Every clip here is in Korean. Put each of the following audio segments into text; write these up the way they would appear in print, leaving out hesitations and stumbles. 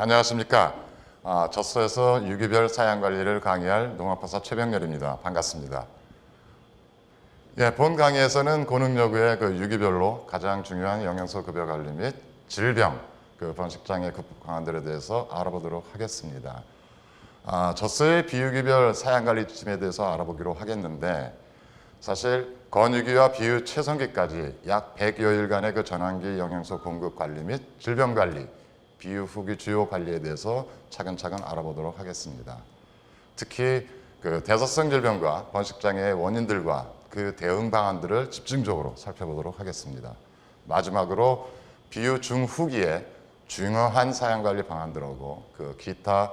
안녕하십니까. 젖소에서 유기별 사양관리를 강의할 농업박사 최병렬입니다. 반갑습니다. 예, 본 강의에서는 고능여구의 유기별로 가장 중요한 영양소 급여 관리 및 질병, 번식장애 극복 방안들에 대해서 알아보도록 하겠습니다. 젖소의 비유기별 사양관리 지침에 대해서 알아보기로 하겠는데, 사실 건유기와 비유 최성기까지 약 100여일간의 전환기 영양소 공급 관리 및 질병 관리, 비유 후기 주요 관리에 대해서 차근차근 알아보도록 하겠습니다. 특히 대사성 질병과 번식장애의 원인들과 그 대응 방안들을 집중적으로 살펴보도록 하겠습니다. 마지막으로 비유 중후기에 중요한 사양관리 방안들하고 기타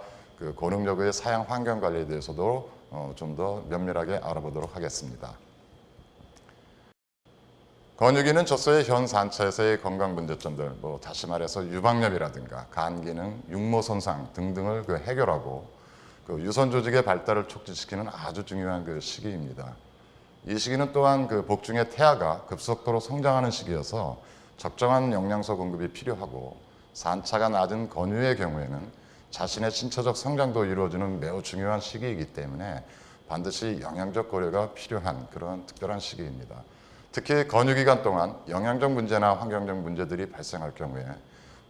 고능여구의 사양 환경 관리에 대해서도 좀 더 면밀하게 알아보도록 하겠습니다. 건유기는 젖소의 현 산차에서의 건강 문제점들, 다시 말해서 유방염이라든가 간 기능, 육모 손상 등등을 해결하고 유선 조직의 발달을 촉진시키는 아주 중요한 시기입니다. 이 시기는 또한 복중의 태아가 급속도로 성장하는 시기여서 적정한 영양소 공급이 필요하고, 산차가 낮은 건유의 경우에는 자신의 신체적 성장도 이루어지는 매우 중요한 시기이기 때문에 반드시 영양적 고려가 필요한 그런 특별한 시기입니다. 특히 건유 기간 동안 영양적 문제나 환경적 문제들이 발생할 경우에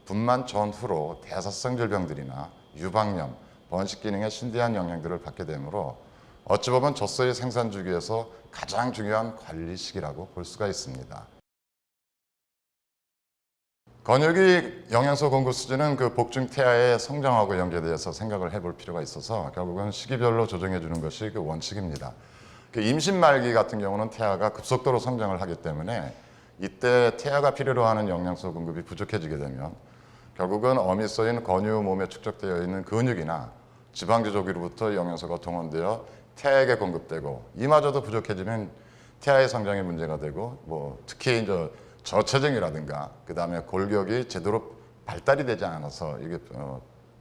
분만 전후로 대사성 질병들이나 유방염, 번식 기능에 신대한 영향들을 받게 되므로 어찌 보면 젖소의 생산 주기에서 가장 중요한 관리 시기라고 볼 수가 있습니다. 건유기 영양소 공급 수준은 복중 태아의 성장하고 연계되어서 생각을 해볼 필요가 있어서 결국은 시기별로 조정해 주는 것이 원칙입니다. 임신 말기 같은 경우는 태아가 급속도로 성장을 하기 때문에 이때 태아가 필요로 하는 영양소 공급이 부족해지게 되면 결국은 어미 쏘인 건유 몸에 축적되어 있는 근육이나 지방지조기로부터 영양소가 동원되어 태아에게 공급되고, 이마저도 부족해지면 태아의 성장에 문제가 되고, 특히 이제 저체중이라든가 그다음에 골격이 제대로 발달이 되지 않아서 이게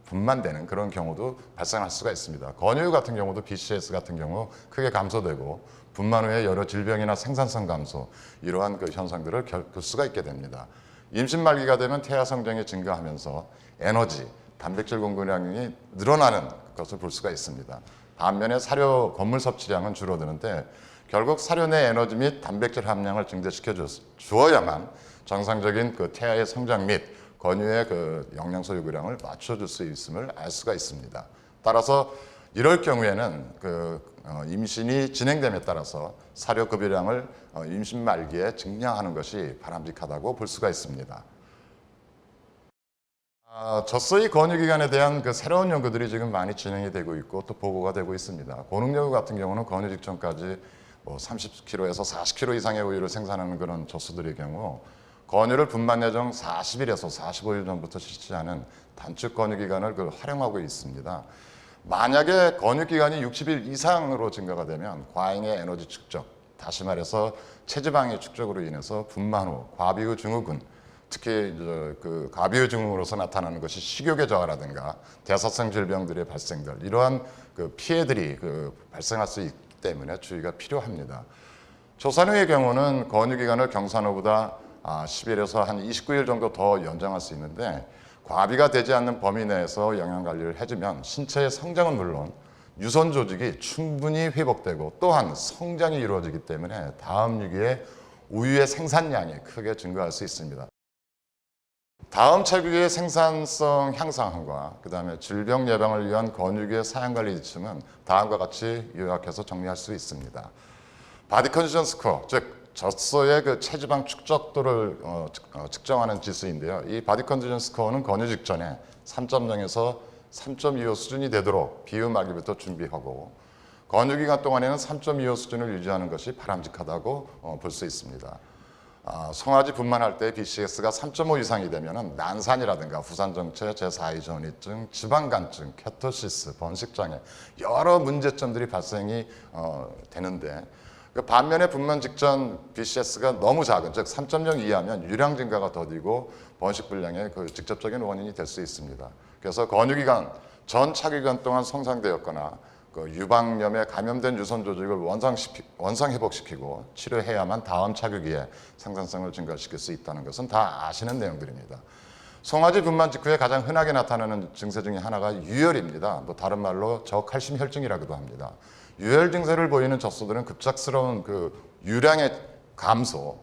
분만되는 그런 경우도 발생할 수가 있습니다. 건유 같은 경우도 BCS 같은 경우 크게 감소되고, 분만 후에 여러 질병이나 생산성 감소, 이러한 현상들을 겪을 수가 있게 됩니다. 임신 말기가 되면 태아 성장이 증가하면서 에너지, 단백질 공급량이 늘어나는 것을 볼 수가 있습니다. 반면에 사료 건물 섭취량은 줄어드는데, 결국 사료 내 에너지 및 단백질 함량을 증대시켜 주어야만 정상적인 태아의 성장 및 건유의 영양소 요구량을 맞춰줄 수 있음을 알 수가 있습니다. 따라서 이럴 경우에는 임신이 진행됨에 따라서 사료 급여량을 임신 말기에 증량하는 것이 바람직하다고 볼 수가 있습니다. 젖소의 건유 기간에 대한 새로운 연구들이 지금 많이 진행이 되고 있고 또 보고가 되고 있습니다. 고능여구 같은 경우는 건유 직전까지 30kg에서 40kg 이상의 우유를 생산하는 그런 젖소들의 경우 건유를 분만 예정 40일에서 45일 전부터 실시하는 단축 건유 기간을 활용하고 있습니다. 만약에 건유 기간이 60일 이상으로 증가가 되면 과잉의 에너지 축적, 다시 말해서 체지방의 축적으로 인해서 분만 후 과비후 증후군, 특히 과비후 증후군으로서 나타나는 것이 식욕의 저하라든가 대사성 질병들의 발생들, 이러한 피해들이 발생할 수 있기 때문에 주의가 필요합니다. 조산후의 경우는 건유 기간을 경산후보다 10일에서 한 29일 정도 더 연장할 수 있는데, 과비가 되지 않는 범위 내에서 영양관리를 해주면 신체의 성장은 물론 유선 조직이 충분히 회복되고 또한 성장이 이루어지기 때문에 다음 유기에 우유의 생산량이 크게 증가할 수 있습니다. 다음 차규의 생산성 향상과 그 다음에 질병 예방을 위한 건유기의 사양관리 지침은 다음과 같이 요약해서 정리할 수 있습니다. 바디 컨디션 스코어, 즉 젖소의 체지방 축적도를 측정하는 지수인데요. 이 바디 컨디션 스코어는 건유 직전에 3.0에서 3.25 수준이 되도록 비유 말기부터 준비하고, 건유 기간 동안에는 3.25 수준을 유지하는 것이 바람직하다고 볼 수 있습니다. 송아지 분만할 때 BCS가 3.5 이상이 되면 난산이라든가 후산정체, 제4의 전이증, 지방간증, 케토시스, 번식장애, 여러 문제점들이 발생이 되는데, 반면에 분만 직전 BCS가 너무 작은, 즉 3.0 이하면 유량 증가가 더디고 번식불량의 직접적인 원인이 될 수 있습니다. 그래서 건유기간 전 차기간 동안 손상되었거나 유방염에 감염된 유선 조직을 원상 회복시키고 치료해야만 다음 차규기에 생산성을 증가시킬 수 있다는 것은 다 아시는 내용들입니다. 송아지 분만 직후에 가장 흔하게 나타나는 증세 중에 하나가 유혈입니다. 뭐 다른 말로 저칼슘 혈증이라고도 합니다. 유혈 증세를 보이는 젖소들은 급작스러운 그 유량의 감소,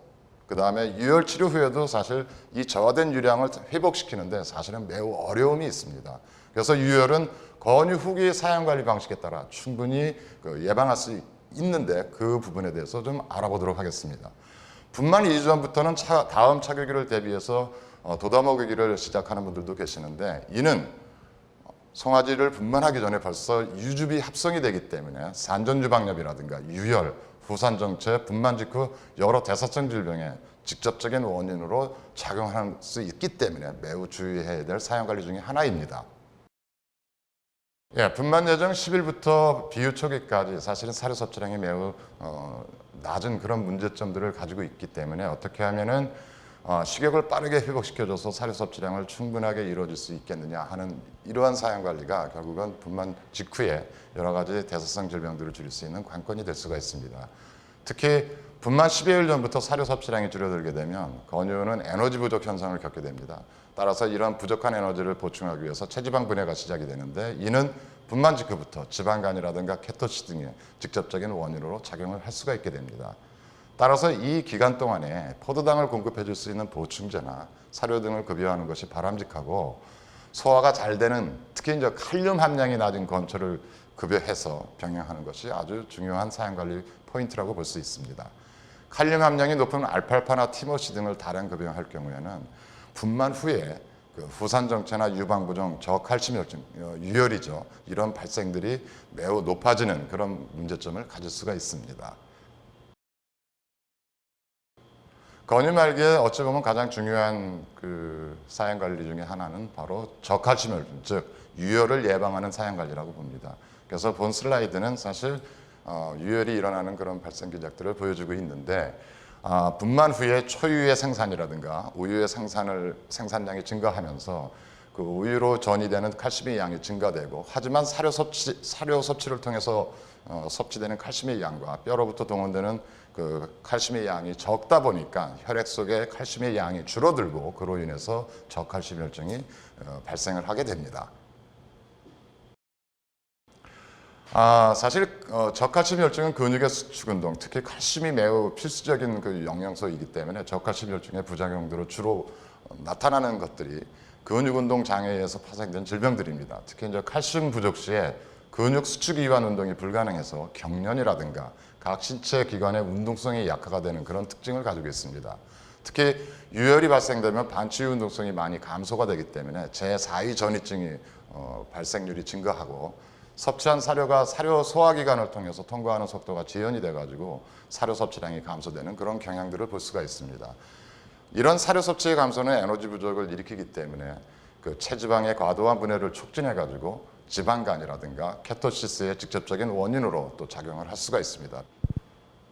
그 다음에 유혈 치료 후에도 사실 이 저하된 유량을 회복시키는데 사실은 매우 어려움이 있습니다. 그래서 유혈은 권유 후기 사용관리 방식에 따라 충분히 예방할 수 있는데 그 부분에 대해서 좀 알아보도록 하겠습니다. 분만 2주 전부터는 다음 착유기를 대비해서 돋아 먹이기를 시작하는 분들도 계시는데, 이는 송아지를 분만하기 전에 벌써 유주비 합성이 되기 때문에 산전유방염이라든가 유혈, 후산정체, 분만 직후 여러 대사성 질병의 직접적인 원인으로 작용할 수 있기 때문에 매우 주의해야 될 사용관리 중에 하나입니다. 분만 예정 10일부터 비유 초기까지 사실은 사료 섭취량이 매우 낮은 그런 문제점들을 가지고 있기 때문에 어떻게 하면은 식욕을 빠르게 회복시켜줘서 사료 섭취량을 충분하게 이루어질 수 있겠느냐 하는 이러한 사용관리가 결국은 분만 직후에 여러 가지 대사성 질병들을 줄일 수 있는 관건이 될 수가 있습니다. 특히 분만 10여일 전부터 사료 섭취량이 줄어들게 되면 권유는 에너지 부족 현상을 겪게 됩니다. 따라서 이러한 부족한 에너지를 보충하기 위해서 체지방 분해가 시작이 되는데, 이는 분만 직후부터 지방간이라든가 케토시 등의 직접적인 원인으로 작용을 할 수가 있게 됩니다. 따라서 이 기간 동안에 포도당을 공급해 줄 수 있는 보충제나 사료 등을 급여하는 것이 바람직하고, 소화가 잘 되는 특히 이제 칼륨 함량이 낮은 건초를 급여해서 병행하는 것이 아주 중요한 사용관리 포인트라고 볼 수 있습니다. 칼륨 함량이 높은 알팔파나 티모시 등을 다량 급여할 경우에는 분만 후에 후산정체나 유방부종, 저칼슘 혈증, 유혈이죠. 이런 발생들이 매우 높아지는 그런 문제점을 가질 수가 있습니다. 권유 말기에 어찌 보면 가장 중요한 사용관리 중에 하나는 바로 저칼슘 혈증, 즉 유혈을 예방하는 사용관리라고 봅니다. 그래서 본 슬라이드는 사실 유혈이 일어나는 그런 발생 기작들을 보여주고 있는데, 분만 후에 초유의 생산이라든가 우유의 생산량이 증가하면서 그 우유로 전이되는 칼슘의 양이 증가되고, 하지만 사료 섭취를 통해서 섭취되는 칼슘의 양과 뼈로부터 동원되는 그 칼슘의 양이 적다 보니까 혈액 속에 칼슘의 양이 줄어들고, 그로 인해서 저칼슘 혈증이 발생을 하게 됩니다. 사실 저칼슘 혈증은 근육의 수축 운동, 특히 칼슘이 매우 필수적인 그 영양소이기 때문에 저칼슘 혈증의 부작용들로 주로 나타나는 것들이 근육 운동 장애에 의해서 파생된 질병들입니다. 특히 이제 칼슘 부족 시에 근육 수축 이완 운동이 불가능해서 경련이라든가 각 신체 기관의 운동성이 약화가 되는 그런 특징을 가지고 있습니다. 특히 유혈이 발생되면 반치유 운동성이 많이 감소가 되기 때문에 제4위 전이증이 발생률이 증가하고, 섭취한 사료가 사료 소화기관을 통해서 통과하는 속도가 지연이 돼가지고 사료 섭취량이 감소되는 그런 경향들을 볼 수가 있습니다. 이런 사료 섭취의 감소는 에너지 부족을 일으키기 때문에 그 체지방의 과도한 분해를 촉진해가지고 지방간이라든가 케토시스의 직접적인 원인으로 또 작용을 할 수가 있습니다.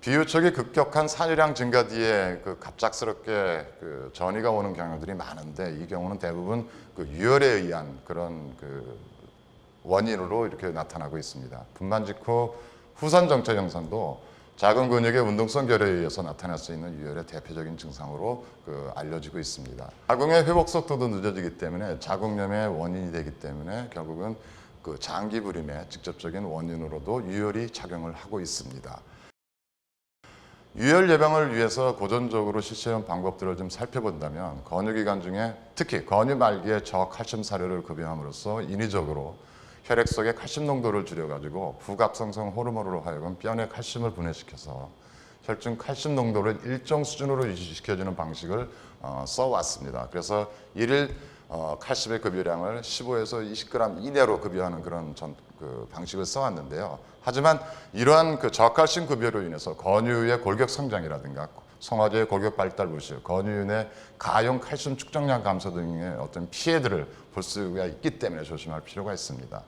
비유척이 급격한 사료량 증가 뒤에 갑작스럽게 전이가 오는 경우들이 많은데, 이 경우는 대부분 유혈에 의한 그런 원인으로 이렇게 나타나고 있습니다. 분만 직후 후산정체 형성도 작은 근육의 운동성 결여에 의해서 나타날 수 있는 유혈의 대표적인 증상으로 알려지고 있습니다. 자궁의 회복 속도도 늦어지기 때문에 자궁염의 원인이 되기 때문에 결국은 장기 불임의 직접적인 원인으로도 유혈이 작용을 하고 있습니다. 유혈 예방을 위해서 고전적으로 실시한 방법들을 좀 살펴본다면, 권유기간 중에 특히 권유 말기에 저칼슘 사료를 급여함으로써 인위적으로 혈액 속의 칼슘 농도를 줄여가지고 부갑성성 호르몬으로 하여금 뼈 내 칼슘을 분해시켜서 혈중 칼슘 농도를 일정 수준으로 유지시켜주는 방식을 써왔습니다. 그래서 일일 칼슘의 급여량을 15에서 20g 이내로 급여하는 그런 방식을 써왔는데요. 하지만 이러한 저칼슘 급여로 인해서 권유의 골격 성장이라든가 송아지의 골격 발달 부실, 권유의 가용 칼슘 축적량 감소 등의 어떤 피해들을 볼 수가 있기 때문에 조심할 필요가 있습니다.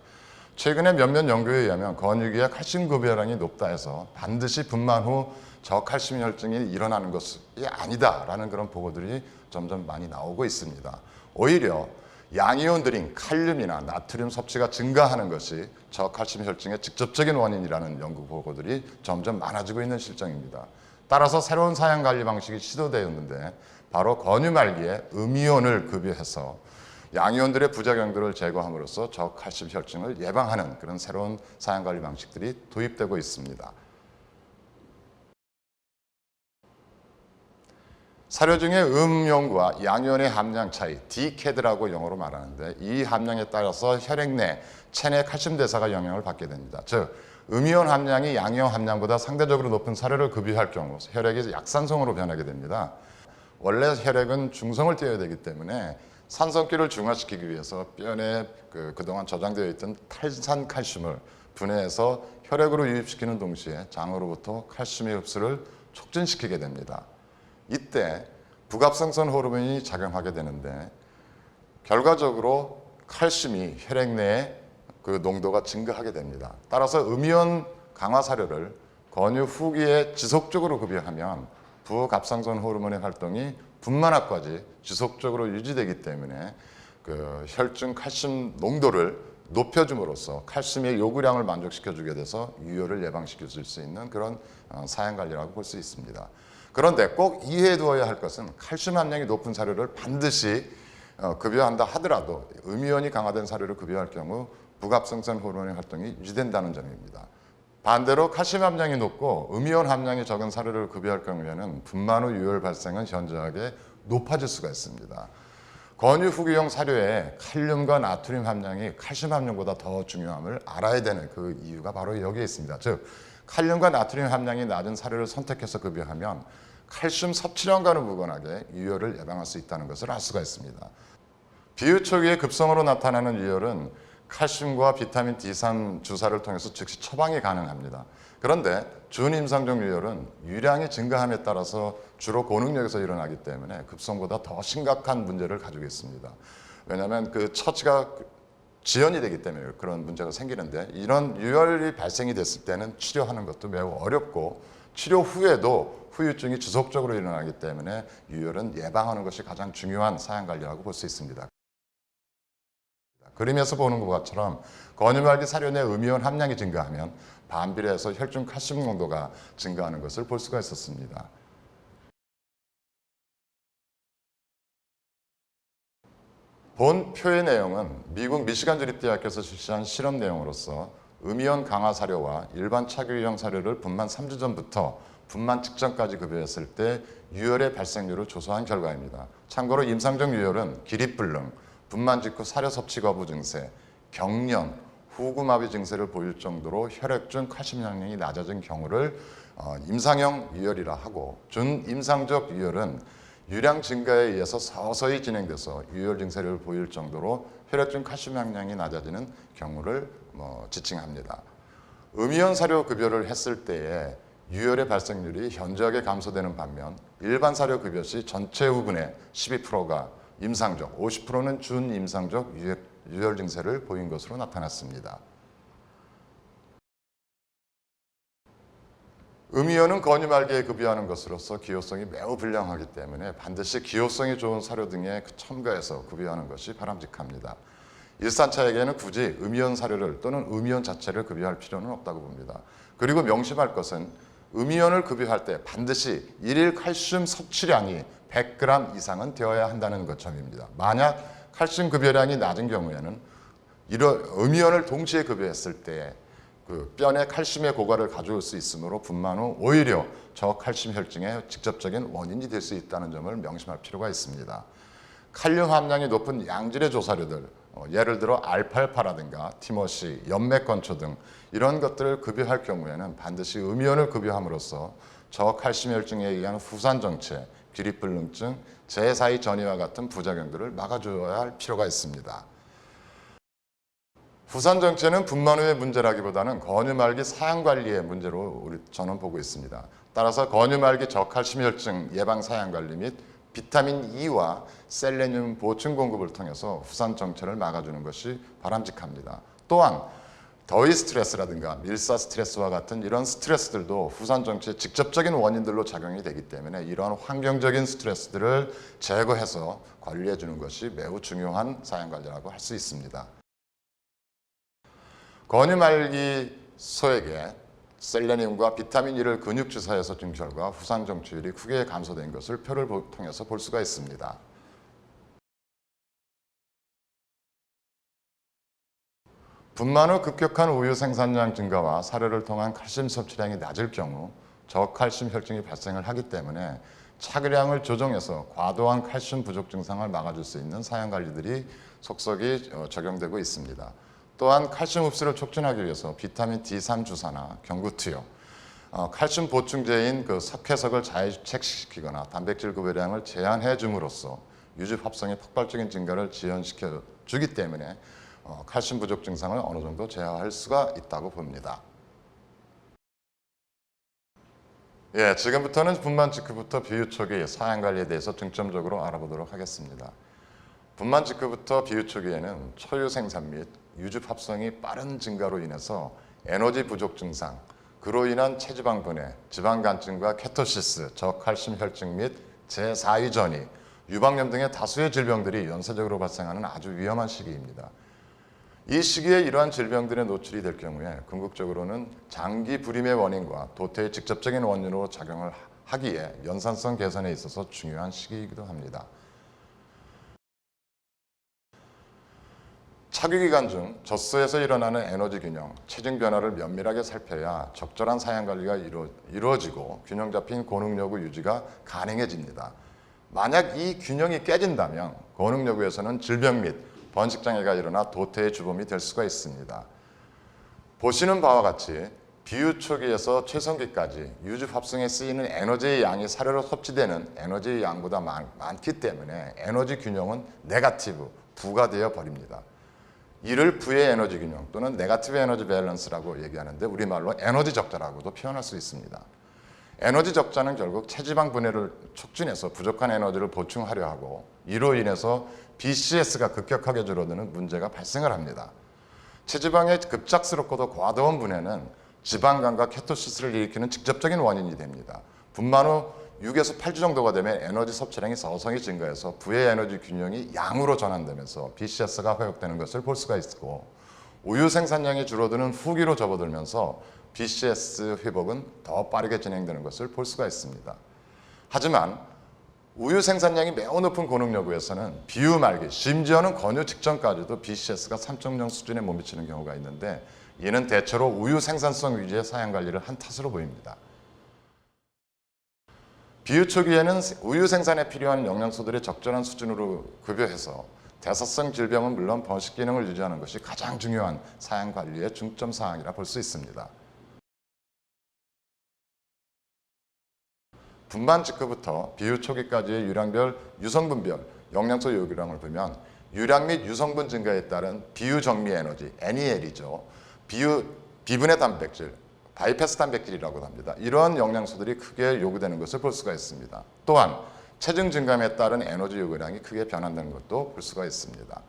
최근에 몇몇 연구에 의하면 권유기의 칼슘 급여량이 높다 해서 반드시 분만 후 저칼슘 혈증이 일어나는 것이 아니다라는 그런 보고들이 점점 많이 나오고 있습니다. 오히려 양이온들인 칼륨이나 나트륨 섭취가 증가하는 것이 저칼슘 혈증의 직접적인 원인이라는 연구 보고들이 점점 많아지고 있는 실정입니다. 따라서 새로운 사양 관리 방식이 시도되었는데, 바로 권유 말기에 음이온을 급여해서 양이온들의 부작용들을 제거함으로써 저칼슘 혈증을 예방하는 그런 새로운 사양관리 방식들이 도입되고 있습니다. 사료 중에 음용과 양이온의 함량 차이, 디캐드라고 영어로 말하는데 이 함량에 따라서 혈액 내 체내 칼슘 대사가 영향을 받게 됩니다. 즉, 음이온 함량이 양이온 함량보다 상대적으로 높은 사료를 급여할 경우 혈액이 약산성으로 변하게 됩니다. 원래 혈액은 중성을 띄어야 되기 때문에 산성기를 중화시키기 위해서 뼈에 그동안 저장되어 있던 탈산칼슘을 분해해서 혈액으로 유입시키는 동시에 장으로부터 칼슘의 흡수를 촉진시키게 됩니다. 이때 부갑성선 호르몬이 작용하게 되는데 결과적으로 칼슘이 혈액 내에 그 농도가 증가하게 됩니다. 따라서 음이온 강화 사료를 권유 후기에 지속적으로 급여하면 부갑상선 호르몬의 활동이 분만압까지 지속적으로 유지되기 때문에 그 혈중 칼슘 농도를 높여줌으로써 칼슘의 요구량을 만족시켜주게 돼서 유혈을 예방시킬 수 있는 그런 사양관리라고 볼 수 있습니다. 그런데 꼭 이해해 두어야 할 것은 칼슘 함량이 높은 사료를 반드시 급여한다 하더라도 음이온이 강화된 사료를 급여할 경우 부갑성선 호르몬의 활동이 유지된다는 점입니다. 반대로 칼슘 함량이 높고 음이온 함량이 적은 사료를 급여할 경우에는 분만 후 유혈 발생은 현저하게 높아질 수가 있습니다. 권유 후기용 사료에 칼륨과 나트륨 함량이 칼슘 함량보다 더 중요함을 알아야 되는 그 이유가 바로 여기에 있습니다. 즉, 칼륨과 나트륨 함량이 낮은 사료를 선택해서 급여하면 칼슘 섭취량과는 무관하게 유혈을 예방할 수 있다는 것을 알 수가 있습니다. 비유 초기에 급성으로 나타나는 유혈은 칼슘과 비타민 D3 주사를 통해서 즉시 처방이 가능합니다. 그런데 준임상적 유혈은 유량이 증가함에 따라서 주로 고능력에서 일어나기 때문에 급성보다 더 심각한 문제를 가지고 있습니다. 왜냐하면 그 처치가 지연이 되기 때문에 그런 문제가 생기는데 이런 유혈이 발생이 됐을 때는 치료하는 것도 매우 어렵고 치료 후에도 후유증이 지속적으로 일어나기 때문에 유혈은 예방하는 것이 가장 중요한 사양관리라고 볼 수 있습니다. 그림에서 보는 것처럼 권유말기 사료 내 음이온 함량이 증가하면 반비례해서 혈중 칼슘 농도가 증가하는 것을 볼 수가 있었습니다. 본 표의 내용은 미국 미시간 주립대학교에서 실시한 실험 내용으로서 음이온 강화 사료와 일반 착유형 사료를 분만 3주 전부터 분만 직전까지 급여했을 때 유혈의 발생률을 조사한 결과입니다. 참고로 임상적 유혈은 기립불능, 분만 직후 사료 섭취 거부 증세, 경련, 후구마비 증세를 보일 정도로 혈액 중 칼슘 함량이 낮아진 경우를 임상형 유혈이라 하고 준임상적 유혈은 유량 증가에 의해서 서서히 진행돼서 유혈 증세를 보일 정도로 혈액 중 칼슘 함량이 낮아지는 경우를 지칭합니다. 음이온 사료 급여를 했을 때에 유혈의 발생률이 현저하게 감소되는 반면 일반 사료 급여 시 전체 후분의 12%가 임상적, 50%는 준임상적 유혈 증세를 보인 것으로 나타났습니다. 음이온은 권유말기에 급여하는 것으로서 기호성이 매우 불량하기 때문에 반드시 기호성이 좋은 사료 등에 첨가해서 급여하는 것이 바람직합니다. 일산차에게는 굳이 음이온 사료를 또는 음이온 자체를 급여할 필요는 없다고 봅니다. 그리고 명심할 것은 음이온을 급여할 때 반드시 일일 칼슘 섭취량이 100g 이상은 되어야 한다는 점입니다. 만약 칼슘 급여량이 낮은 경우에는 이런 음이온을 동시에 급여했을 때 그 뼈내 칼슘의 고갈을 가져올 수 있으므로 분만 후 오히려 저칼슘 혈증의 직접적인 원인이 될 수 있다는 점을 명심할 필요가 있습니다. 칼륨 함량이 높은 양질의 조사료들, 예를 들어 알팔파라든가 티머시, 연맥건초 등 이런 것들을 급여할 경우에는 반드시 음이온을 급여함으로써 저칼슘 혈증에 의한 후산정체, 기립불능증, 제4의 전이와 같은 부작용들을 막아줘야 할 필요가 있습니다. 후산정체는 분만 후의 문제라기보다는 권유말기 사양관리의 문제로 저는 보고 있습니다. 따라서 권유말기 저칼슘 혈증 예방 사양관리 및 비타민 E와 셀레늄 보충 공급을 통해서 후산정체를 막아주는 것이 바람직합니다. 또한 더위 스트레스라든가 밀사 스트레스와 같은 이런 스트레스들도 후산정체의 직접적인 원인들로 작용이 되기 때문에 이러한 환경적인 스트레스들을 제거해서 관리해 주는 것이 매우 중요한 사양관리라고 할 수 있습니다. 권유말기 소에게 셀레늄과 비타민 E를 근육 주사해서 준 결과 후산 정체율이 크게 감소된 것을 표를 통해서 볼 수가 있습니다. 분만 후 급격한 우유 생산량 증가와 사료를 통한 칼슘 섭취량이 낮을 경우 저칼슘 혈증이 발생을 하기 때문에 차기량을 조정해서 과도한 칼슘 부족 증상을 막아줄 수 있는 사양관리들이 속속이 적용되고 있습니다. 또한 칼슘 흡수를 촉진하기 위해서 비타민 D3 주사나 경구투여, 칼슘 보충제인 석회석을 자유책시키거나 단백질 구배량을 제한해 줌으로써 유즙 합성의 폭발적인 증가를 지연시켜 주기 때문에 칼슘 부족 증상을 어느 정도 제어할 수가 있다고 봅니다. 예, 지금부터는 분만 직후부터 비유 초기 사양관리에 대해서 중점적으로 알아보도록 하겠습니다. 분만 직후부터 비유 초기에는 초유 생산 및 유즙 합성이 빠른 증가로 인해서 에너지 부족 증상, 그로 인한 체지방 분해, 지방간증과 케토시스, 저칼슘 혈증 및 제4위 전이, 유방염 등의 다수의 질병들이 연쇄적으로 발생하는 아주 위험한 시기입니다. 이 시기에 이러한 질병들에 노출이 될 경우에 궁극적으로는 장기 불임의 원인과 도태의 직접적인 원인으로 작용을 하기에 연산성 개선에 있어서 중요한 시기이기도 합니다. 차규기간 중 젖소에서 일어나는 에너지 균형, 체중 변화를 면밀하게 살펴야 적절한 사양관리가 이루어지고 균형 잡힌 고능력의 유지가 가능해집니다. 만약 이 균형이 깨진다면 고능력에서는 질병 및 번식장애가 일어나 도태의 주범이 될 수가 있습니다. 보시는 바와 같이 비유 초기에서 최성기까지 유즙 합성에 쓰이는 에너지의 양이 사료로 섭취되는 에너지의 양보다 많기 때문에 에너지 균형은 네거티브, 부가 되어 버립니다. 이를 부의 에너지 균형 또는 네거티브 에너지 밸런스라고 얘기하는데 우리말로 에너지 적자라고도 표현할 수 있습니다. 에너지 적자는 결국 체지방 분해를 촉진해서 부족한 에너지를 보충하려 하고 이로 인해서 BCS가 급격하게 줄어드는 문제가 발생을 합니다. 체지방의 급작스럽고도 과도한 분해는 지방간과 케토시스를 일으키는 직접적인 원인이 됩니다. 분만 후 6에서 8주 정도가 되면 에너지 섭취량이 서서히 증가해서 부의 에너지 균형이 양으로 전환되면서 BCS가 회복되는 것을 볼 수가 있고 우유 생산량이 줄어드는 후기로 접어들면서 BCS 회복은 더 빠르게 진행되는 것을 볼 수가 있습니다. 하지만 우유 생산량이 매우 높은 고능력우에서는 비유 말기, 심지어는 권유 직전까지도 BCS가 3.0 수준에 못 미치는 경우가 있는데 이는 대체로 우유 생산성 위주의 사양관리를 한 탓으로 보입니다. 비유 초기에는 우유 생산에 필요한 영양소들이 적절한 수준으로 급여해서 대사성 질병은 물론 번식 기능을 유지하는 것이 가장 중요한 사양관리의 중점 사항이라 볼 수 있습니다. 분만 직후부터 비유 초기까지의 유량별, 유성분별 영양소 요구량을 보면 유량 및 유성분 증가에 따른 비유 정미 에너지, NEL이죠. 비분해 단백질, 바이패스 단백질이라고 합니다. 이러한 영양소들이 크게 요구되는 것을 볼 수가 있습니다. 또한 체중 증감에 따른 에너지 요구량이 크게 변화되는 것도 볼 수가 있습니다.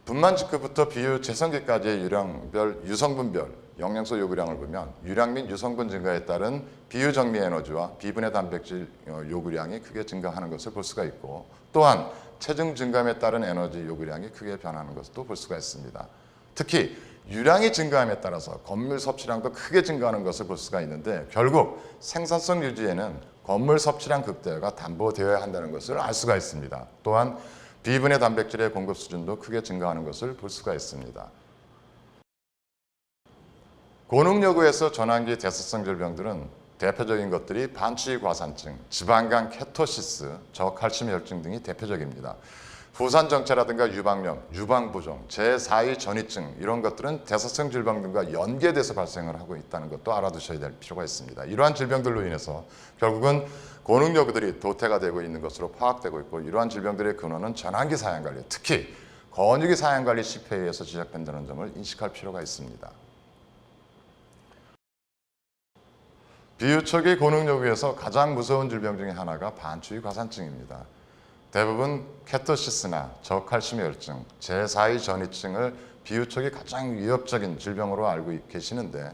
분만 직후부터 비유 재성기까지의 유량별, 유성분별 영양소 요구량을 보면 유량 및 유성분 증가에 따른 비유 정미 에너지와 비분해 단백질 요구량이 크게 증가하는 것을 볼 수가 있고 또한 체중 증감에 따른 에너지 요구량이 크게 변하는 것도 볼 수가 있습니다. 특히 유량이 증가함에 따라서 건물 섭취량도 크게 증가하는 것을 볼 수가 있는데 결국 생산성 유지에는 건물 섭취량 극대화가 담보되어야 한다는 것을 알 수가 있습니다. 또한 비분해 단백질의 공급 수준도 크게 증가하는 것을 볼 수가 있습니다. 고능력우에서 전환기 대사성 질병들은 대표적인 것들이 반추위 과산증, 지방간 케토시스, 저칼슘 혈증 등이 대표적입니다. 부산정체라든가 유방염, 유방부종, 제4위 전이증 이런 것들은 대사성 질병 등과 연계돼서 발생을 하고 있다는 것도 알아두셔야 될 필요가 있습니다. 이러한 질병들로 인해서 결국은 고능력우들이 도태가 되고 있는 것으로 파악되고 있고 이러한 질병들의 근원은 전환기 사양관리, 특히 건유기 사양관리 실패에 의해서 시작된다는 점을 인식할 필요가 있습니다. 비유 초기 고능력우에서 가장 무서운 질병 중에 하나가 반추위 과산증입니다. 대부분 케토시스나 저칼슘 혈증, 제4위 전이증을 비유 초기 가장 위협적인 질병으로 알고 계시는데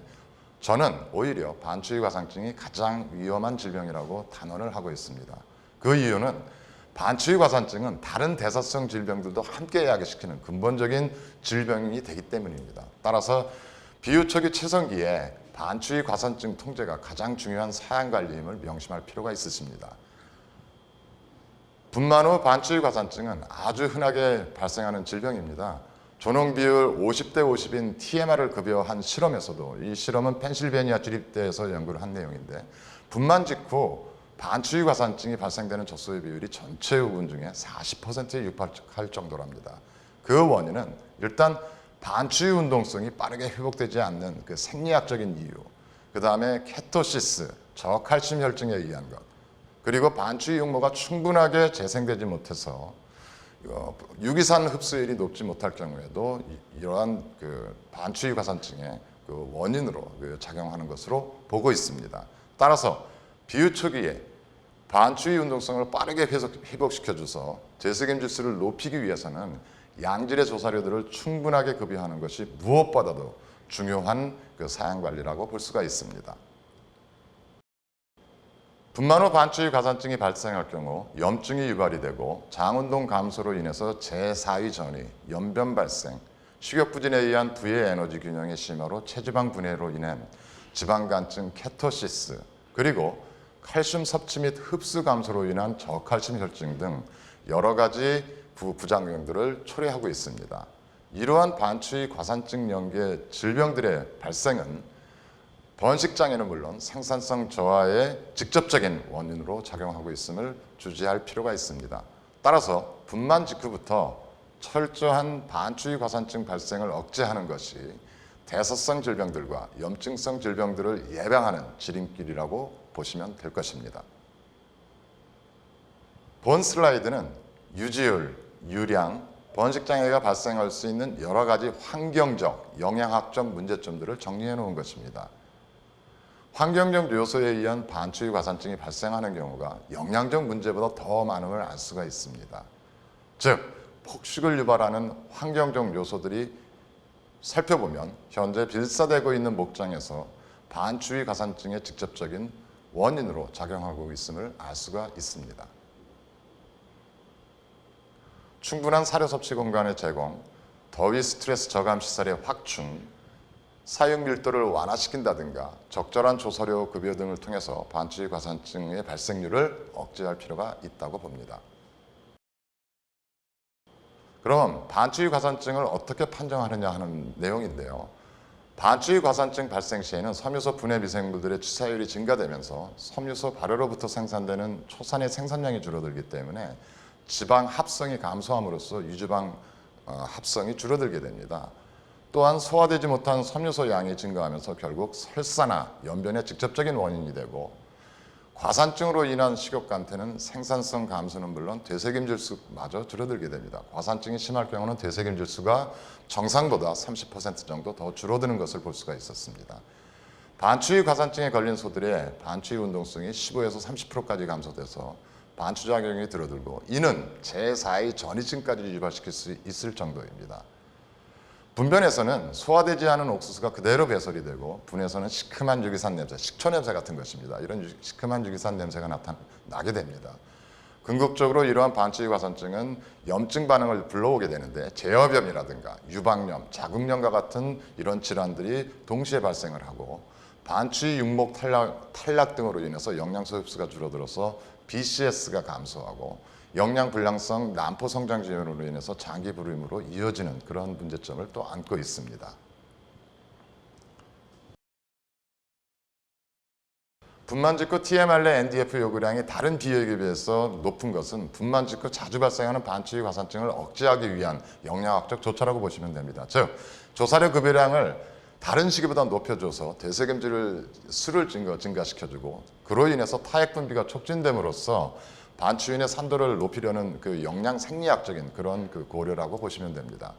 저는 오히려 반추위 과산증이 가장 위험한 질병이라고 단언을 하고 있습니다. 그 이유는 반추위 과산증은 다른 대사성 질병들도 함께 야기시키는 근본적인 질병이 되기 때문입니다. 따라서 비유 초기 최성기에 반추위 과산증 통제가 가장 중요한 사양관리임을 명심할 필요가 있으십니다. 분만 후 반추위 과산증은 아주 흔하게 발생하는 질병입니다. 존엄 비율 50대 50인 TMR을 급여한 실험에서도, 이 실험은 펜실베니아 주립대에서 연구를 한 내용인데, 분만 직후 반추위 과산증이 발생되는 젖소의 비율이 전체 요군 중에 40%에 육박할 정도랍니다. 그 원인은 일단 반추위 운동성이 빠르게 회복되지 않는 그 생리학적인 이유, 그 다음에 케토시스, 저칼슘 혈증에 의한 것, 그리고 반추위 육모가 충분하게 재생되지 못해서 유기산 흡수율이 높지 못할 경우에도 이러한 그 반추위 과산증의 그 원인으로 작용하는 것으로 보고 있습니다. 따라서 비유 초기에 반추위 운동성을 빠르게 회복시켜줘서 재생임指수를 높이기 위해서는 양질의 조사료들을 충분하게 급여하는 것이 무엇보다도 중요한 그 사양관리라고 볼 수가 있습니다. 분만 후 반추위 과산증이 발생할 경우 염증이 유발이 되고 장운동 감소로 인해서 제4위 전이, 연변 발생, 식욕부진에 의한 부의 에너지 균형의 심화로 체지방 분해로 인한 지방간증 케토시스, 그리고 칼슘 섭취 및 흡수 감소로 인한 저칼슘 혈증 등 여러 가지 부작용들을 초래하고 있습니다. 이러한 반추위 과산증 연계 질병들의 발생은 번식장애는 물론 생산성 저하의 직접적인 원인으로 작용하고 있음을 주지할 필요가 있습니다. 따라서 분만 직후부터 철저한 반추위 과산증 발생을 억제하는 것이 대사성 질병들과 염증성 질병들을 예방하는 지름길이라고 보시면 될 것입니다. 본 슬라이드는 유지율, 유량, 번식장애가 발생할 수 있는 여러 가지 환경적, 영양학적 문제점들을 정리해 놓은 것입니다. 환경적 요소에 의한 반추위 과산증이 발생하는 경우가 영양적 문제보다 더 많음을 알 수가 있습니다. 즉, 폭식을 유발하는 환경적 요소들이 살펴보면 현재 빌사되고 있는 목장에서 반추위 과산증의 직접적인 원인으로 작용하고 있음을 알 수가 있습니다. 충분한 사료 섭취 공간의 제공, 더위 스트레스 저감 시설의 확충, 사육 밀도를 완화시킨다든가 적절한 조사료 급여 등을 통해서 반추위 과산증의 발생률을 억제할 필요가 있다고 봅니다. 그럼 반추위 과산증을 어떻게 판정하느냐 하는 내용인데요. 반추위 과산증 발생 시에는 섬유소 분해 미생물들의 취사율이 증가되면서 섬유소 발효로부터 생산되는 초산의 생산량이 줄어들기 때문에 지방 합성이 감소함으로써 유지방 합성이 줄어들게 됩니다. 또한 소화되지 못한 섬유소 양이 증가하면서 결국 설사나 연변의 직접적인 원인이 되고, 과산증으로 인한 식욕감퇴는 생산성 감소는 물론 되새김 질수마저 줄어들게 됩니다. 과산증이 심할 경우는 되새김 질수가 정상보다 30% 정도 더 줄어드는 것을 볼 수가 있었습니다. 반추위 과산증에 걸린 소들의 반추위 운동성이 15에서 30%까지 감소돼서 반추작용이 줄어들고, 이는 제4의 전이증까지 유발시킬 수 있을 정도입니다. 분변에서는 소화되지 않은 옥수수가 그대로 배설이 되고, 분에서는 시큼한 유기산 냄새, 식초 냄새 같은 것입니다. 이런 시큼한 유기산 냄새가 나게 됩니다. 궁극적으로 이러한 반추위 과산증은 염증 반응을 불러오게 되는데, 제어염이라든가 유방염, 자궁염과 같은 이런 질환들이 동시에 발생을 하고, 반추위 육목 탈락 등으로 인해서 영양소 흡수가 줄어들어서 BCS가 감소하고, 영양 불량성 난포 성장 지연으로 인해서 장기 불임으로 이어지는 그런 문제점을 또 안고 있습니다. 분만 직후 TMR내 NDF 요구량이 다른 비역에 비해서 높은 것은 분만 직후 자주 발생하는 반추위 과산증을 억제하기 위한 영양학적 조처라고 보시면 됩니다. 즉, 조사료 급여량을 다른 시기보다 높여줘서 되새김질 수를 증가시켜주고, 그로 인해서 타액 분비가 촉진됨으로써 반추위의 산도를 높이려는 그 영양 생리학적인 그런 그 고려라고 보시면 됩니다.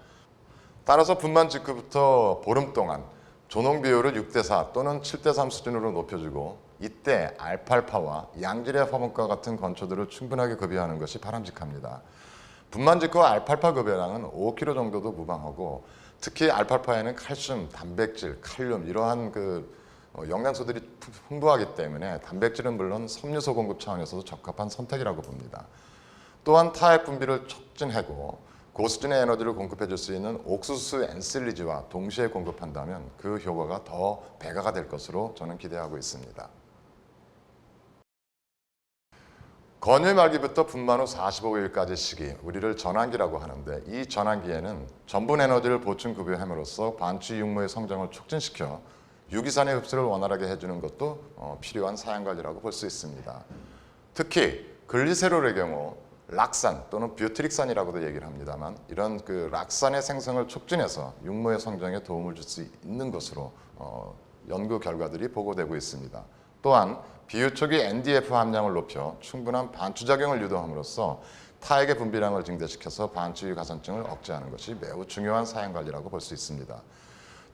따라서 분만 직후부터 보름 동안 존홍 비율을 6대4 또는 7대3 수준으로 높여주고, 이때 알팔파와 양질의 화분과 같은 건초들을 충분하게 급여하는 것이 바람직합니다. 분만 직후 알팔파 급여량은 5kg 정도도 무방하고, 특히 알팔파에는 칼슘, 단백질, 칼륨 이러한 그 영양소들이 풍부하기 때문에 단백질은 물론 섬유소 공급 차원에서도 적합한 선택이라고 봅니다. 또한 타액 분비를 촉진하고 고수준의 에너지를 공급해 줄 수 있는 옥수수 엔실리지와 동시에 공급한다면 그 효과가 더 배가가 될 것으로 저는 기대하고 있습니다. 건유 말기부터 분만 후 45일까지 시기, 우리를 전환기라고 하는데 이 전환기에는 전분 에너지를 보충 급여함으로써 반추 육모의 성장을 촉진시켜 유기산의 흡수를 원활하게 해주는 것도 필요한 사양관리라고 볼 수 있습니다. 특히 글리세롤의 경우 락산 또는 뷰트릭산이라고도 얘기를 합니다만 이런 그 락산의 생성을 촉진해서 육모의 성장에 도움을 줄 수 있는 것으로 연구 결과들이 보고되고 있습니다. 또한 비유 초기 NDF 함량을 높여 충분한 반추작용을 유도함으로써 타액의 분비량을 증대시켜서 반추유 가산증을 억제하는 것이 매우 중요한 사양관리라고 볼 수 있습니다.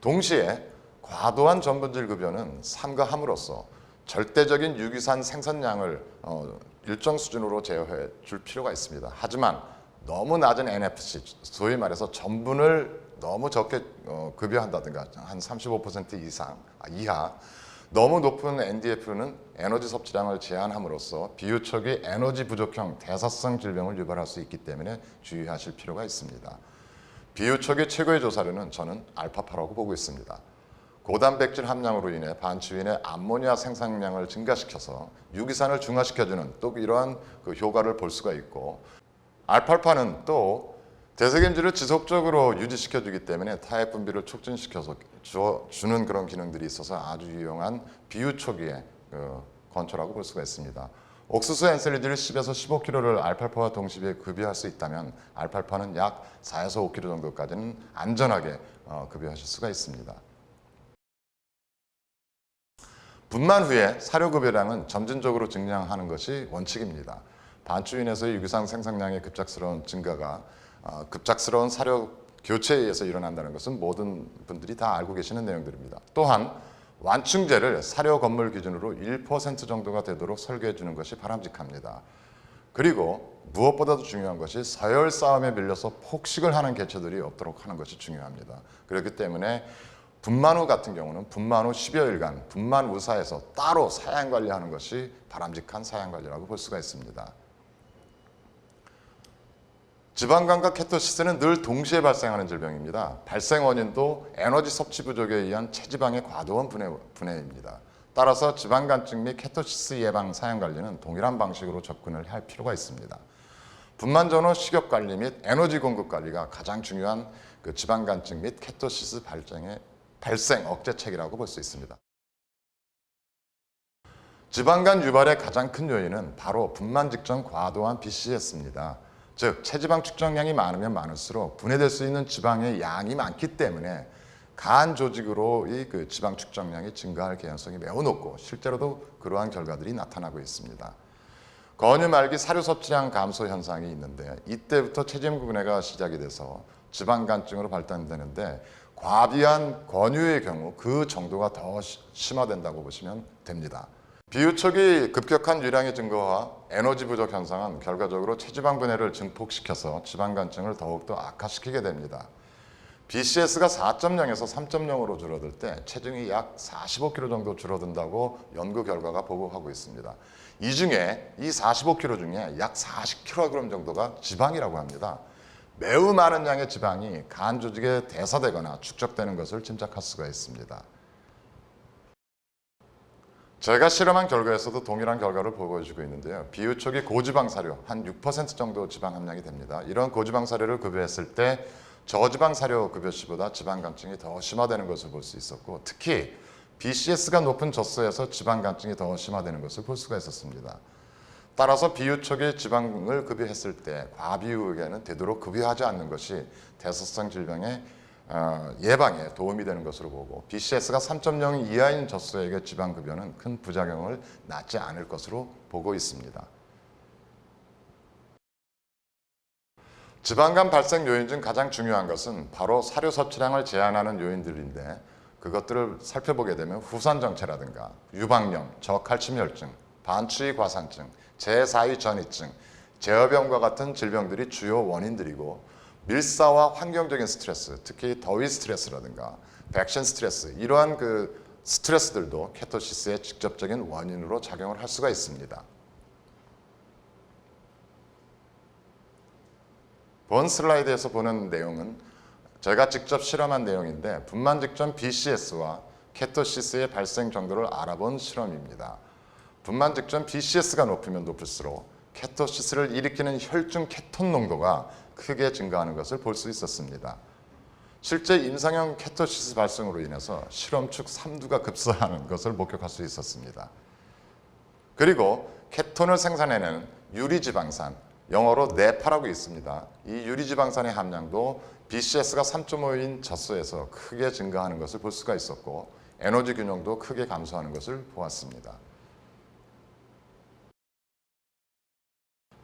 동시에 과도한 전분질 급여는 삼가함으로써 절대적인 유기산 생산량을 일정 수준으로 제어해 줄 필요가 있습니다. 하지만 너무 낮은 NFC, 소위 말해서 전분을 너무 적게 급여한다든가 한 35% 이하 너무 높은 NDF는 에너지 섭취량을 제한함으로써 비유초기 에너지 부족형 대사성 질병을 유발할 수 있기 때문에 주의하실 필요가 있습니다. 비유초기 최고의 조사료는 저는 알파파라고 보고 있습니다. 고단백질 함량으로 인해 반추인의 암모니아 생산량을 증가시켜서 유기산을 중화시켜주는 또 이러한 그 효과를 볼 수가 있고, 알팔파는 또 대세균질을 지속적으로 유지시켜주기 때문에 타액 분비를 촉진시켜서 주는 그런 기능들이 있어서 아주 유용한 비유 초기의 건초라고 볼 수가 있습니다. 옥수수 엔셀리질 10에서 15kg를 알팔파와 동시에 급여할 수 있다면 알팔파는 약 4에서 5kg 정도까지는 안전하게 급여하실 수가 있습니다. 분만 후에 사료 급여량은 점진적으로 증량하는 것이 원칙입니다. 반추인에서의 유기산 생산량의 급작스러운 증가가 급작스러운 사료 교체에 의해서 일어난다는 것은 모든 분들이 다 알고 계시는 내용들입니다. 또한 완충제를 사료 건물 기준으로 1% 정도가 되도록 설계해 주는 것이 바람직합니다. 그리고 무엇보다도 중요한 것이 서열 싸움에 밀려서 폭식을 하는 개체들이 없도록 하는 것이 중요합니다. 그렇기 때문에 분만 후 같은 경우는 분만 후 10여일간 분만 우사에서 따로 사양 관리하는 것이 바람직한 사양 관리라고 볼 수가 있습니다. 지방간과 케토시스는 늘 동시에 발생하는 질병입니다. 발생 원인도 에너지 섭취 부족에 의한 체지방의 과도한 분해입니다. 따라서 지방간증 및 케토시스 예방 사양 관리는 동일한 방식으로 접근을 할 필요가 있습니다. 분만 전후 식욕 관리 및 에너지 공급 관리가 가장 중요한 그 지방간증 및 케토시스 발생 억제책이라고 볼 수 있습니다. 지방간 유발의 가장 큰 요인은 바로 분만 직전 과도한 BCS입니다. 즉 체지방 축적량이 많으면 많을수록 분해될 수 있는 지방의 양이 많기 때문에 간 조직으로 이 그 지방 축적량이 증가할 개연성이 매우 높고 실제로도 그러한 결과들이 나타나고 있습니다. 건유 말기 사료 섭취량 감소 현상이 있는데 이때부터 체지방 분해가 시작이 돼서 지방간증으로 발전되는데 과비한 권유의 경우 그 정도가 더 심화된다고 보시면 됩니다. 비유 초기 급격한 유량의 증가와 에너지 부족 현상은 결과적으로 체지방 분해를 증폭시켜서 지방간증을 더욱더 악화시키게 됩니다. BCS가 4.0에서 3.0으로 줄어들 때 체중이 약 45kg 정도 줄어든다고 연구 결과가 보고하고 있습니다. 이 중에 이 45kg 중에 약 40kg 정도가 지방이라고 합니다. 매우 많은 양의 지방이 간 조직에 대사되거나 축적되는 것을 짐작할 수가 있습니다. 제가 실험한 결과에서도 동일한 결과를 보여주고 있는데요. 비유 초기 고지방 사료 한 6% 정도 지방 함량이 됩니다. 이런 고지방 사료를 급여했을 때 저지방 사료 급여 시보다 지방간증이 더 심화되는 것을 볼 수 있었고, 특히 BCS가 높은 젖소에서 지방간증이 더 심화되는 것을 볼 수가 있었습니다. 따라서 비유 초기 지방을 급여했을 때 과비유에는 되도록 급여하지 않는 것이 대사성 질병의 예방에 도움이 되는 것으로 보고, BCS가 3.0 이하인 젖소에게 지방 급여는 큰 부작용을 낳지 않을 것으로 보고 있습니다. 지방간 발생 요인 중 가장 중요한 것은 바로 사료 섭취량을 제한하는 요인들인데, 그것들을 살펴보게 되면 후산정체라든가 유방염, 저칼슘혈증, 반추위 과산증, 제4위 전이증, 제어병과 같은 질병들이 주요 원인들이고, 밀사와 환경적인 스트레스, 특히 더위 스트레스라든가 백신 스트레스, 이러한 그 스트레스들도 케토시스의 직접적인 원인으로 작용을 할 수가 있습니다. 본 슬라이드에서 보는 내용은 제가 직접 실험한 내용인데 분만 직전 BCS와 케토시스의 발생 정도를 알아본 실험입니다. 분만 직전 BCS가 높으면 높을수록 케토시스를 일으키는 혈중 케톤 농도가 크게 증가하는 것을 볼 수 있었습니다. 실제 임상형 케토시스 발생으로 인해서 실험축 3두가 급사하는 것을 목격할 수 있었습니다. 그리고 케톤을 생산해내는 유리지방산, 영어로 네파라고 있습니다. 이 유리지방산의 함량도 BCS가 3.5인 젖소에서 크게 증가하는 것을 볼 수가 있었고 에너지 균형도 크게 감소하는 것을 보았습니다.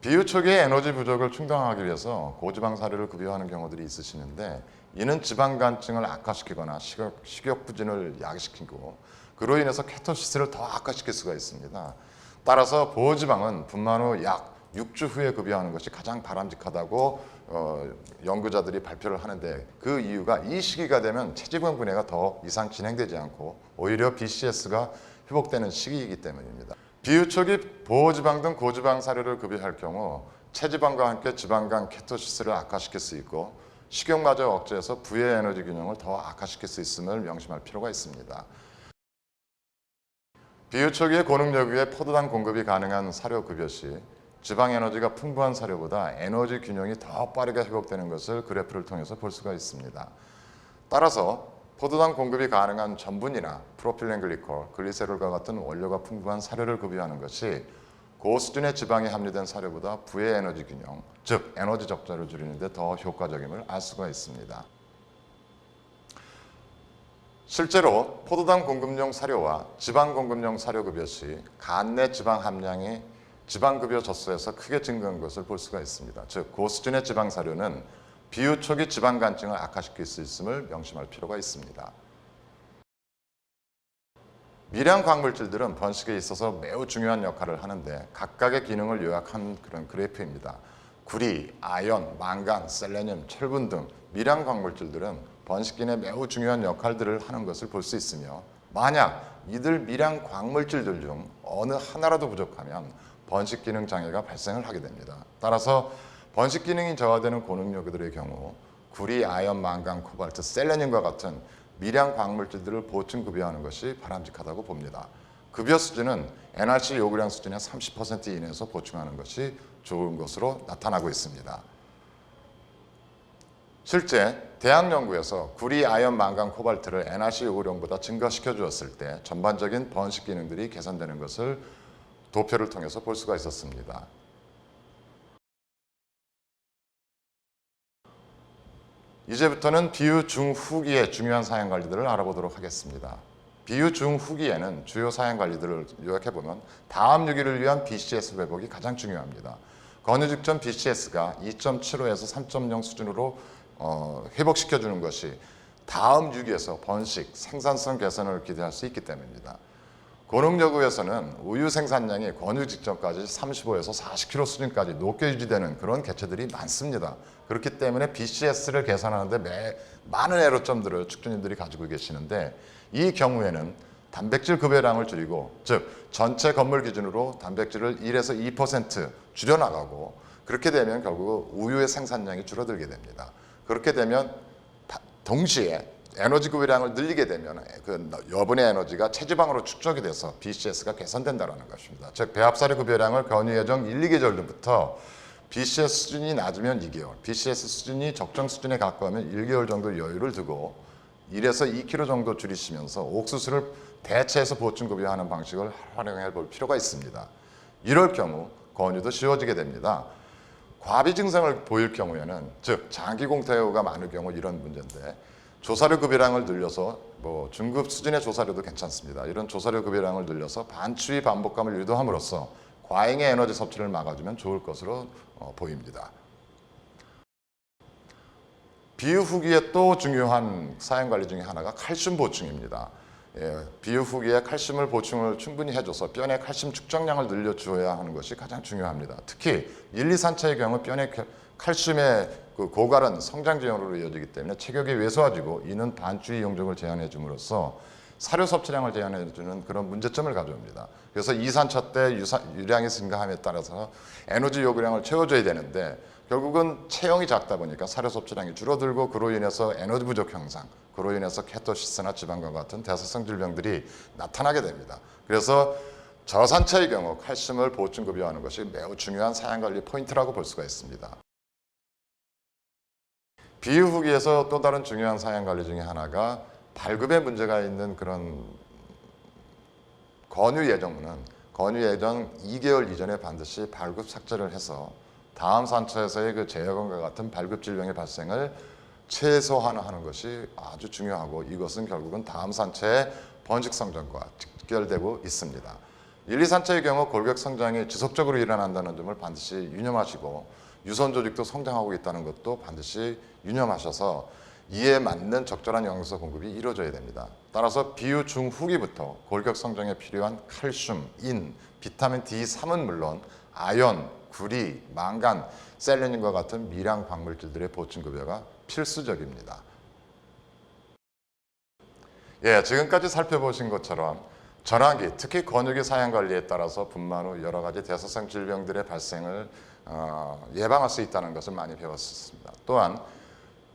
비유 초기에 에너지 부족을 충당하기 위해서 고지방 사료를 급여하는 경우들이 있으시는데 이는 지방간증을 악화시키거나 식욕 부진을 야기시키고 그로 인해서 케토시스를 더 악화시킬 수가 있습니다. 따라서 보호지방은 분만 후 약 6주 후에 급여하는 것이 가장 바람직하다고 연구자들이 발표를 하는데 그 이유가 이 시기가 되면 체지방 분해가 더 이상 진행되지 않고 오히려 BCS가 회복되는 시기이기 때문입니다. 비유 초기 보호지방 등 고지방 사료를 급여할 경우 체지방과 함께 지방간 케토시스를 악화시킬 수 있고 식욕마저 억제해서 부의 에너지 균형을 더 악화시킬 수 있음을 명심할 필요가 있습니다. 비유 초기에 고능력유의 포도당 공급이 가능한 사료 급여 시 지방 에너지가 풍부한 사료보다 에너지 균형이 더 빠르게 회복되는 것을 그래프를 통해서 볼 수가 있습니다. 따라서 포도당 공급이 가능한 전분이나 프로필렌 글리콜, 글리세롤과 같은 원료가 풍부한 사료를 급여하는 것이 고수준의 지방이 함유된 사료보다 부의 에너지 균형, 즉 에너지 적자를 줄이는 데 더 효과적임을 알 수가 있습니다. 실제로 포도당 공급용 사료와 지방 공급용 사료 급여 시 간 내 지방 함량이 지방급여 젖소에서 크게 증가한 것을 볼 수가 있습니다. 즉 고수준의 지방 사료는 비유 초기 지방간증을 악화시킬 수 있음을 명심할 필요가 있습니다. 미량 광물질들은 번식에 있어서 매우 중요한 역할을 하는데 각각의 기능을 요약한 그런 그래프입니다. 구리, 아연, 망간, 셀레늄, 철분 등 미량 광물질들은 번식기에 매우 중요한 역할들을 하는 것을 볼 수 있으며 만약 이들 미량 광물질들 중 어느 하나라도 부족하면 번식 기능 장애가 발생을 하게 됩니다. 따라서 번식 기능이 저하되는 고능력들의 경우 구리, 아연, 망간, 코발트, 셀레늄과 같은 미량 광물질들을 보충 급여하는 것이 바람직하다고 봅니다. 급여 수준은 NRC 요구량 수준의 30% 이내에서 보충하는 것이 좋은 것으로 나타나고 있습니다. 실제 대학 연구에서 구리, 아연, 망간, 코발트를 NRC 요구량보다 증가시켜 주었을 때 전반적인 번식 기능들이 개선되는 것을 도표를 통해서 볼 수가 있었습니다. 이제부터는 비유 중후기의 중요한 사양관리들을 알아보도록 하겠습니다. 비유 중후기에는 주요 사양관리들을 요약해보면 다음 유기를 위한 BCS 회복이 가장 중요합니다. 건유 직전 BCS가 2.75에서 3.0 수준으로 회복시켜주는 것이 다음 유기에서 번식, 생산성 개선을 기대할 수 있기 때문입니다. 고능여구에서는 우유 생산량이 권유 직전까지 35에서 40kg 수준까지 높게 유지되는 그런 개체들이 많습니다. 그렇기 때문에 BCS를 계산하는데 많은 애로점들을 축주님들이 가지고 계시는데 이 경우에는 단백질 급여량을 줄이고 즉 전체 건물 기준으로 단백질을 1에서 2% 줄여나가고 그렇게 되면 결국 우유의 생산량이 줄어들게 됩니다. 그렇게 되면 동시에 에너지 급여량을 늘리게 되면 그 여분의 에너지가 체지방으로 축적이 돼서 BCS가 개선된다는 것입니다. 즉 배합사료 급여량을 건유 예정 1, 2계절부터 BCS 수준이 낮으면 2개월, BCS 수준이 적정 수준에 가까우면 1개월 정도 여유를 두고 1에서 2kg 정도 줄이시면서 옥수수를 대체해서 보충 급여하는 방식을 활용해 볼 필요가 있습니다. 이럴 경우 건유도 쉬워지게 됩니다. 과비 증상을 보일 경우에는 즉 장기 공태우가 많을 경우 이런 문제인데 조사료 급여량을 늘려서 중급 수준의 조사료도 괜찮습니다. 이런 조사료 급여량을 늘려서 반추위 반복감을 유도함으로써 과잉의 에너지 섭취를 막아주면 좋을 것으로 보입니다. 비유 후기에 또 중요한 사양관리 중에 하나가 칼슘 보충입니다. 비유 후기에 칼슘을 보충을 충분히 해줘서 뼈의 칼슘 축적량을 늘려주어야 하는 것이 가장 중요합니다. 특히 1, 2, 3차의 경우 뼈의 칼슘의 그 고갈은 성장 지연으로 이어지기 때문에 체격이 왜소해지고 이는 반추위 용적을 제한해 줌으로써 사료 섭취량을 제한해 주는 그런 문제점을 가져옵니다. 그래서 2, 3차 때 유량이 증가함에 따라서 에너지 요구량을 채워줘야 되는데 결국은 체형이 작다 보니까 사료 섭취량이 줄어들고 그로 인해서 에너지 부족 현상, 그로 인해서 케토시스나 지방과 같은 대사성 질병들이 나타나게 됩니다. 그래서 저산체의 경우 칼슘을 보충급여하는 것이 매우 중요한 사양관리 포인트라고 볼 수가 있습니다. 비유 후기에서 또 다른 중요한 사양관리 중에 하나가 발급에 문제가 있는 그런 권유 예정은 권유 예정 2개월 이전에 반드시 발급 삭제를 해서 다음 산처에서의 그 제여건과 같은 발급 질병의 발생을 최소화하는 것이 아주 중요하고, 이것은 결국은 다음 산처의 번식 성장과 직결되고 있습니다. 1, 2 산처의 경우 골격 성장이 지속적으로 일어난다는 점을 반드시 유념하시고, 유선 조직도 성장하고 있다는 것도 반드시 유념하셔서 이에 맞는 적절한 영양소 공급이 이루어져야 됩니다. 따라서 비유 중후기부터 골격 성장에 필요한 칼슘, 인, 비타민 D3은 물론 아연, 구리, 망간, 셀레늄과 같은 미량 광물질들의 보충급여가 필수적입니다. 예, 지금까지 살펴보신 것처럼 전환기, 특히 권유기 사양 관리에 따라서 분만 후 여러 가지 대사성 질병들의 발생을 예방할 수 있다는 것을 많이 배웠습니다. 또한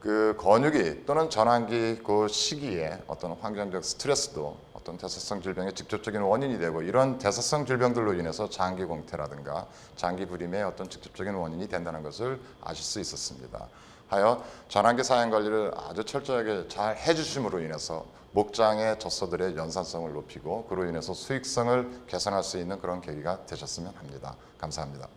그 권유기 또는 전환기 그 시기에 어떤 환경적 스트레스도 어떤 대사성 질병의 직접적인 원인이 되고, 이런 대사성 질병들로 인해서 장기 공태라든가 장기 불임의 어떤 직접적인 원인이 된다는 것을 아실 수 있었습니다. 하여 전환기 사양 관리를 아주 철저하게 잘 해주심으로 인해서 목장의 젖소들의 연산성을 높이고 그로 인해서 수익성을 개선할 수 있는 그런 계기가 되셨으면 합니다. 감사합니다.